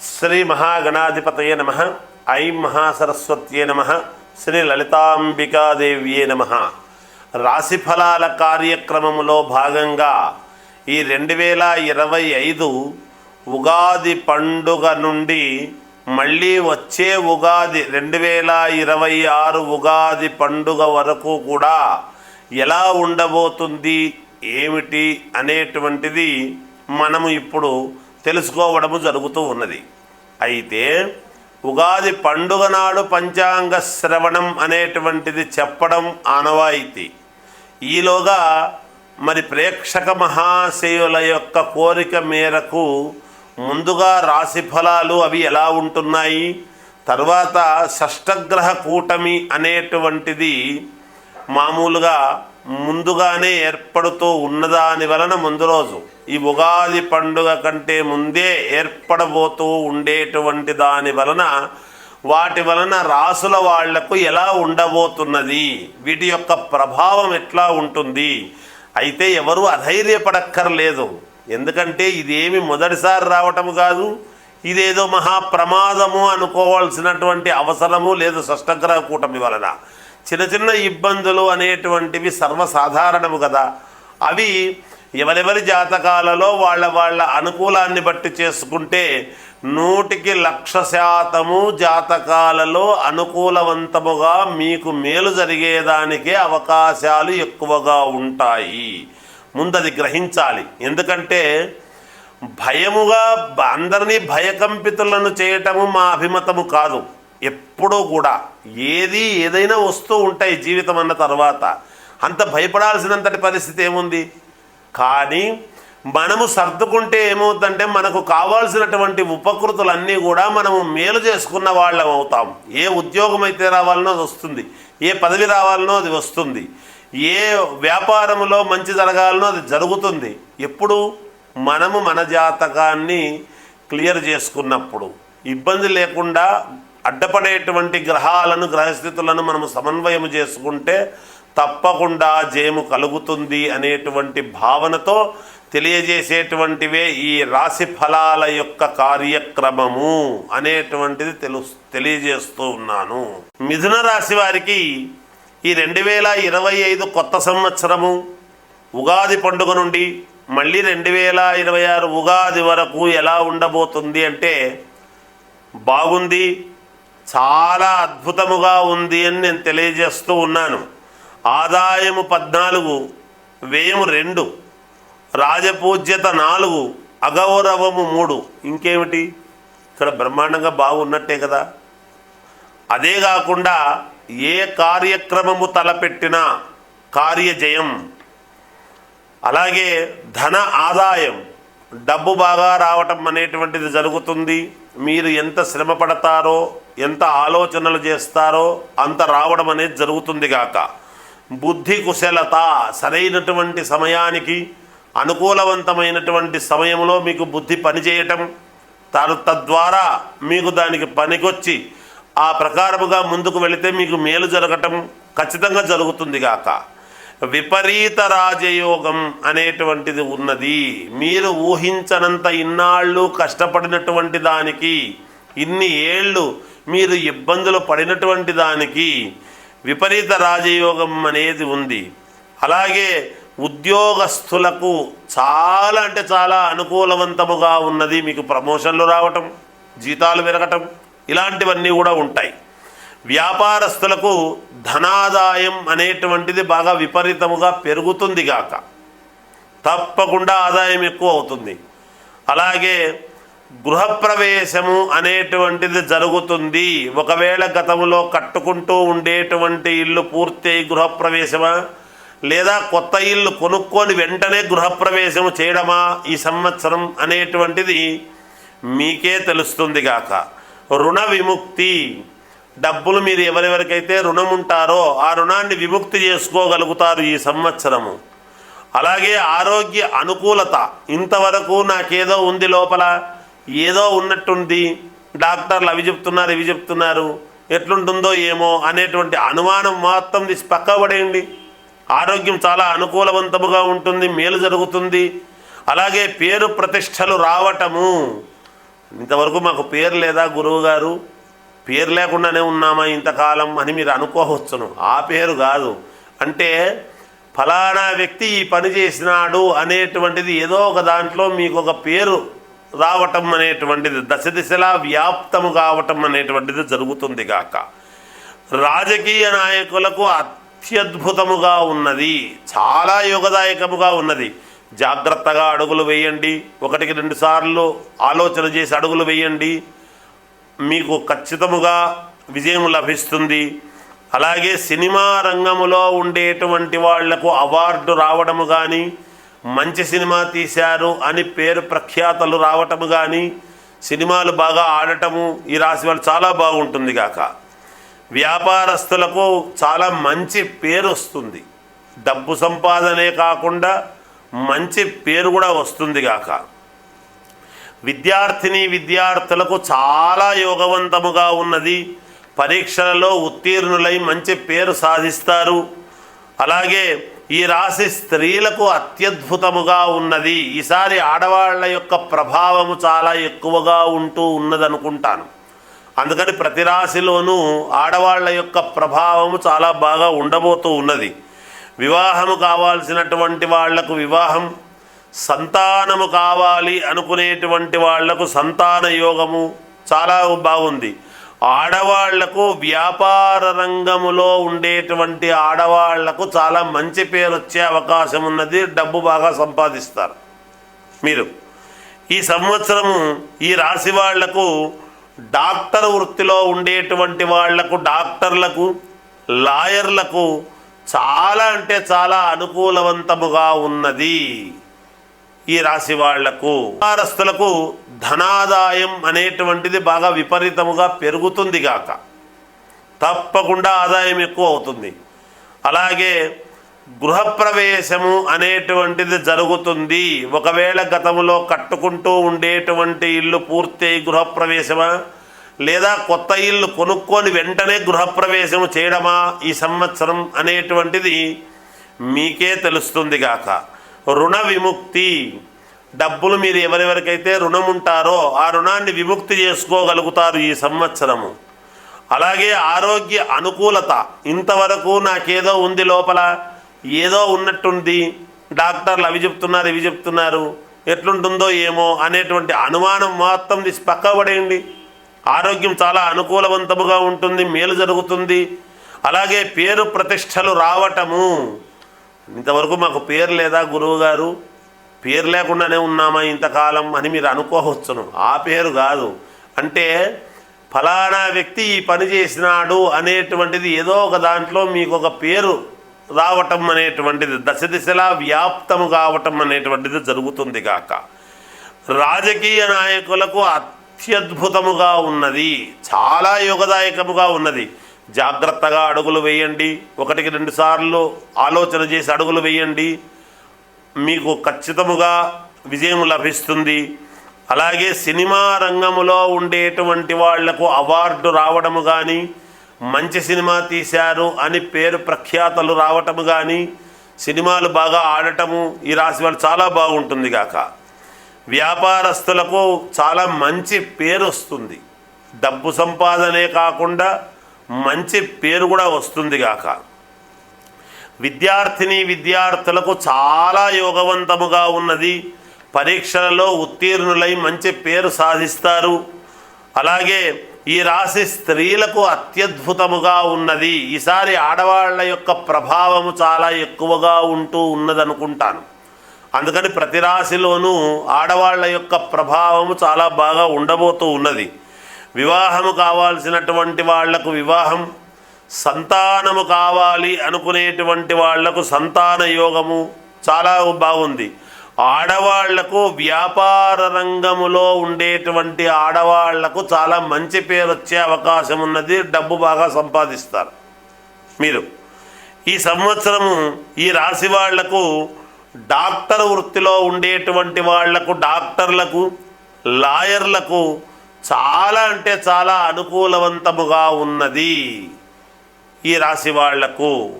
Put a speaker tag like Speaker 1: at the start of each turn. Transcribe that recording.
Speaker 1: శ్రీ మహాగణాధిపతయే నమః. ఐం మహాసరస్వత్యే నమః. శ్రీ లలితాంబికాదేవ్యే నమః. రాశిఫలాల కార్యక్రమములో భాగంగా ఈ 2025 ఉగాది పండుగ నుండి మళ్ళీ వచ్చే ఉగాది 2026 ఉగాది పండుగ వరకు కూడా ఎలా ఉండబోతుంది ఏమిటి అనేటువంటిది మనము ఇప్పుడు తెలుసుకోవడము జరుగుతూ ఉన్నది. అయితే ఉగాది పండుగ నాడు పంచాంగ శ్రవణం అనేటువంటిది చెప్పడం ఆనవాయితీ. ఈలోగా మరి ప్రేక్షక మహాశయుల యొక్క కోరిక మేరకు ముందుగా రాశి ఫలాలు అవి ఎలా ఉంటున్నాయి, తర్వాత షష్టగ్రహ కూటమి అనేటువంటిది మామూలుగా ముందుగానే ఏర్పడుతూ ఉన్నదాని వలన ముందు రోజు ఈ ఉగాది పండుగ కంటే ముందే ఏర్పడబోతూ ఉండేటువంటి దాని వలన వాటి వలన రాసుల వాళ్లకు ఎలా ఉండబోతున్నది, వీటి యొక్క ప్రభావం ఎట్లా ఉంటుంది. అయితే ఎవరు అధైర్యపడక్కర్లేదు. ఎందుకంటే ఇదేమి మొదటిసారి రావటము కాదు, ఇదేదో మహాప్రమాదము అనుకోవాల్సినటువంటి అవసరము లేదు. షష్టగ్రహ కూటమి వలన చిన్న చిన్న ఇబ్బందులు అనేటువంటివి సర్వసాధారణము కదా. అవి ఎవరెవరి జాతకాలలో వాళ్ళ అనుకూలాన్ని బట్టి చేసుకుంటే 100% జాతకాలలో అనుకూలవంతముగా మీకు మేలు జరిగేదానికే అవకాశాలు ఎక్కువగా ఉంటాయి. ముందది గ్రహించాలి. ఎందుకంటే భయముగా అందరినీ భయకంపితులను చేయటము మా అభిమతము కాదు. ఎప్పుడూ కూడా ఏదైనా వస్తూ ఉంటాయి జీవితం అన్న తర్వాత, అంత భయపడాల్సినంతటి పరిస్థితి ఏముంది. కానీ మనము సర్దుకుంటే ఏమవుతుందంటే మనకు కావాల్సినటువంటి ఉపకృతులన్నీ కూడా మనము మేలు చేసుకున్న వాళ్ళం అవుతాం. ఏ ఉద్యోగం అయితే రావాలనో అది వస్తుంది, ఏ పదవి రావాలనో అది వస్తుంది, ఏ వ్యాపారంలో మంచి జరగాలనో అది జరుగుతుంది. ఎప్పుడు మనము మన జాతకాన్ని క్లియర్ చేసుకున్నప్పుడు, ఇబ్బంది లేకుండా అడ్డపడేటువంటి గ్రహాలను గ్రహస్థితులను మనము సమన్వయం చేసుకుంటే తప్పకుండా జయము కలుగుతుంది అనేటువంటి భావనతో తెలియజేసేటువంటివే ఈ రాశి ఫలాల యొక్క కార్యక్రమము అనేటువంటిది తెలియజేస్తూ ఉన్నాను. మిథున రాశి వారికి ఈ 2025 కొత్త సంవత్సరము ఉగాది పండుగ నుండి మళ్ళీ 2026 ఉగాది వరకు ఎలా ఉండబోతుంది అంటే బాగుంది, చాలా అద్భుతముగా ఉంది అని నేను తెలియజేస్తూ ఉన్నాను. ఆదాయము 14, వ్యయము 2, రాజపూజ్యత 4, అగౌరవము 3. ఇంకేమిటి, ఇక్కడ బ్రహ్మాండంగా బాగున్నట్టే కదా. అదే కాకుండా ఏ కార్యక్రమము తలపెట్టినా కార్యజయం, అలాగే ధన ఆదాయం, డబ్బు బాగా రావటం అనేటువంటిది జరుగుతుంది. మీరు ఎంత శ్రమ పడతారో, ఎంత ఆలోచనలు చేస్తారో అంత రావడం అనేది జరుగుతుంది గాక. బుద్ధి కుశలత, సరైనటువంటి సమయానికి అనుకూలవంతమైనటువంటి సమయంలో మీకు బుద్ధి పనిచేయటం, తద్వారా మీకు దానికి పనికొచ్చి ఆ ప్రకారముగా ముందుకు వెళితే మీకు మేలు జరగటం ఖచ్చితంగా జరుగుతుంది గాక. విపరీత రాజయోగం అనేటువంటిది ఉన్నది. మీరు ఊహించనంత ఇన్నాళ్ళు కష్టపడినటువంటి దానికి, ఇన్ని ఏళ్ళు మీరు ఇబ్బందులు పడినటువంటి దానికి విపరీత రాజయోగం అనేది ఉంది. అలాగే ఉద్యోగస్తులకు చాలా అంటే చాలా అనుకూలవంతముగా ఉన్నది. మీకు ప్రమోషన్లు రావటం, జీతాలు పెరగటం ఇలాంటివన్నీ కూడా ఉంటాయి. వ్యాపారస్తులకు ధనాదాయం అనేటువంటిది బాగా విపరీతముగా పెరుగుతుంది గాక, తప్పకుండా ఆదాయం ఎక్కువ అవుతుంది. అలాగే గృహప్రవేశము అనేటువంటిది జరుగుతుంది. ఒకవేళ గతంలో కట్టుకుంటూ ఉండేటువంటి ఇల్లు పూర్తి గృహప్రవేశమా, లేదా కొత్త ఇల్లు కొనుక్కొని వెంటనే గృహప్రవేశము చేయడమా ఈ సంవత్సరం అనేటువంటిది మీకే తెలుస్తుంది గాక. రుణ విముక్తి, డబ్బులు మీరు ఎవరెవరికైతే రుణం ఉంటారో ఆ రుణాన్ని విముక్తి చేసుకోగలుగుతారు ఈ సంవత్సరము. అలాగే ఆరోగ్య అనుకూలత, ఇంతవరకు నాకేదో ఉంది లోపల, ఏదో ఉన్నట్టుంది, డాక్టర్లు అవి చెప్తున్నారు ఇవి చెప్తున్నారు, ఎట్లుంటుందో ఏమో అనేటువంటి అనుమానం మొత్తం తీసి పక్క పడేయండి. ఆరోగ్యం చాలా అనుకూలవంతముగా ఉంటుంది, మేలు జరుగుతుంది. అలాగే పేరు ప్రతిష్టలు రావటము, ఇంతవరకు మాకు పేరు లేదా గురువు గారు, పేరు లేకుండానే ఉన్నామా ఇంతకాలం అని మీరు అనుకోవచ్చును. ఆ పేరు కాదు, అంటే ఫలానా వ్యక్తి ఈ పని చేసినాడు అనేటువంటిది ఏదో ఒక దాంట్లో మీకు ఒక పేరు రావటం అనేటువంటిది, దశ దిశలా వ్యాప్తము కావటం అనేటువంటిది జరుగుతుంది గాక. రాజకీయ నాయకులకు అత్యద్భుతముగా ఉన్నది, చాలా యోగదాయకముగా ఉన్నది. జాగ్రత్తగా అడుగులు వేయండి, 1-2 సార్లు ఆలోచన చేసి అడుగులు వేయండి, మీకు ఖచ్చితముగా విజయం లభిస్తుంది. అలాగే సినిమా రంగములో ఉండేటువంటి వాళ్లకు అవార్డు రావడము కానీ, మంచి సినిమా తీశారు అని పేరు ప్రఖ్యాతలు రావటము కానీ, సినిమాలు బాగా ఆడటము ఈ రాశి వాళ్ళు చాలా బాగుంటుంది గాక. వ్యాపారస్తులకు చాలా మంచి పేరు వస్తుంది, డబ్బు సంపాదనే కాకుండా మంచి పేరు కూడా వస్తుంది గాక. విద్యార్థులకు చాలా యోగవంతముగా ఉన్నది, పరీక్షలలో ఉత్తీర్ణులై మంచి పేరు సాధిస్తారు. అలాగే ఈ రాశి స్త్రీలకు అత్యద్భుతముగా ఉన్నది. ఈసారి ఆడవాళ్ల యొక్క ప్రభావము చాలా ఎక్కువగా ఉంటూ ఉన్నదనుకుంటాను. అందుకని ప్రతి రాశిలోనూ ఆడవాళ్ల యొక్క ప్రభావము చాలా బాగా ఉండబోతూ ఉన్నది. వివాహము కావాల్సినటువంటి వాళ్లకు వివాహం, సంతానము కావాలి అనుకునేటువంటి వాళ్లకు సంతాన యోగము చాలా బాగుంది. ఆడవాళ్లకు వ్యాపార రంగములో ఉండేటువంటి ఆడవాళ్లకు చాలా మంచి పేరు వచ్చే అవకాశం ఉన్నది, డబ్బు బాగా సంపాదిస్తారు. మీరు ఈ సంవత్సరము ఈ రాశి వాళ్లకు డాక్టర్ వృత్తిలో ఉండేటువంటి వాళ్లకు, డాక్టర్లకు, లాయర్లకు చాలా అంటే చాలా అనుకూలవంతముగా ఉన్నది. ఈ రాశి వాళ్లకు, వ్యాపారస్తులకు ధనాదాయం అనేటువంటిది బాగా విపరీతముగా పెరుగుతుంది గాక, తప్పకుండా ఆదాయం ఎక్కువ అవుతుంది. అలాగే గృహప్రవేశము అనేటువంటిది జరుగుతుంది. ఒకవేళ గతంలో కట్టుకుంటూ ఉండేటువంటి ఇల్లు పూర్తి గృహప్రవేశమా, లేదా కొత్త ఇల్లు కొనుక్కొని వెంటనే గృహప్రవేశము చేయడమా ఈ సంవత్సరం అనేటువంటిది మీకే తెలుస్తుంది గాక. రుణ విముక్తి, డబ్బులు మీరు ఎవరెవరికైతే రుణం ఉంటారో ఆ రుణాన్ని విముక్తి చేసుకోగలుగుతారు ఈ సంవత్సరము. అలాగే ఆరోగ్య అనుకూలత, ఇంతవరకు నాకేదో ఉంది లోపల, ఏదో ఉన్నట్టుంది, డాక్టర్లు అవి చెప్తున్నారు ఇవి చెప్తున్నారు, ఎట్లుంటుందో ఏమో అనేటువంటి అనుమానం మొత్తం తీసి పక్కబడేయండి. ఆరోగ్యం చాలా అనుకూలవంతముగా ఉంటుంది, మేలు జరుగుతుంది. అలాగే పేరు ప్రతిష్టలు రావటము, ఇంతవరకు మాకు పేరు లేదా గురువు గారు, పేరు లేకుండానే ఉన్నామా ఇంతకాలం అని మీరు అనుకోవచ్చును. ఆ పేరు కాదు, అంటే ఫలానా వ్యక్తి ఈ పని చేసినాడు అనేటువంటిది ఏదో ఒక దాంట్లో మీకు ఒక పేరు రావటం అనేటువంటిది, దశ దిశలా వ్యాప్తము కావటం అనేటువంటిది జరుగుతుంది గాక. రాజకీయ నాయకులకు అత్యద్భుతముగా ఉన్నది, చాలా యోగదాయకముగా ఉన్నది. జాగ్రత్తగా అడుగులు వేయండి, 1-2 సార్లు ఆలోచన చేసి అడుగులు వేయండి, మీకు ఖచ్చితముగా విజయం లభిస్తుంది. అలాగే సినిమా రంగములో ఉండేటువంటి వాళ్లకు అవార్డు రావడము కానీ, మంచి సినిమా తీశారు అని పేరు ప్రఖ్యాతలు రావటము కానీ, సినిమాలు బాగా ఆడటము ఈ రాశి వాళ్ళు చాలా బాగుంటుంది గాక. వ్యాపారస్తులకు చాలా మంచి పేరు వస్తుంది, డబ్బు సంపాదనే కాకుండా మంచి పేరు కూడా వస్తుంది గాక. విద్యార్థులకు చాలా యోగవంతముగా ఉన్నది, పరీక్షలలో ఉత్తీర్ణులై మంచి పేరు సాధిస్తారు. అలాగే ఈ రాశి స్త్రీలకు అత్యద్భుతముగా ఉన్నది. ఈసారి ఆడవాళ్ల యొక్క ప్రభావము చాలా ఎక్కువగా ఉంటూ ఉన్నదనుకుంటాను. అందుకని ప్రతి రాశిలోనూ ఆడవాళ్ల యొక్క ప్రభావము చాలా బాగా ఉండబోతూ ఉన్నది. వివాహము కావాల్సినటువంటి వాళ్లకు వివాహం, సంతానము కావాలి అనుకునేటువంటి వాళ్లకు సంతాన యోగము చాలా బాగుంది. ఆడవాళ్లకు వ్యాపార రంగములో ఉండేటువంటి ఆడవాళ్లకు చాలా మంచి పేరు వచ్చే అవకాశం ఉన్నది, డబ్బు బాగా సంపాదిస్తారు. మీరు ఈ సంవత్సరము ఈ రాశి వాళ్లకు డాక్టర్ వృత్తిలో ఉండేటువంటి వాళ్లకు, డాక్టర్లకు, లాయర్లకు చాలా అంటే చాలా అనుకూలవంతముగా ఉన్నది ఈ రాశి వాళ్లకు.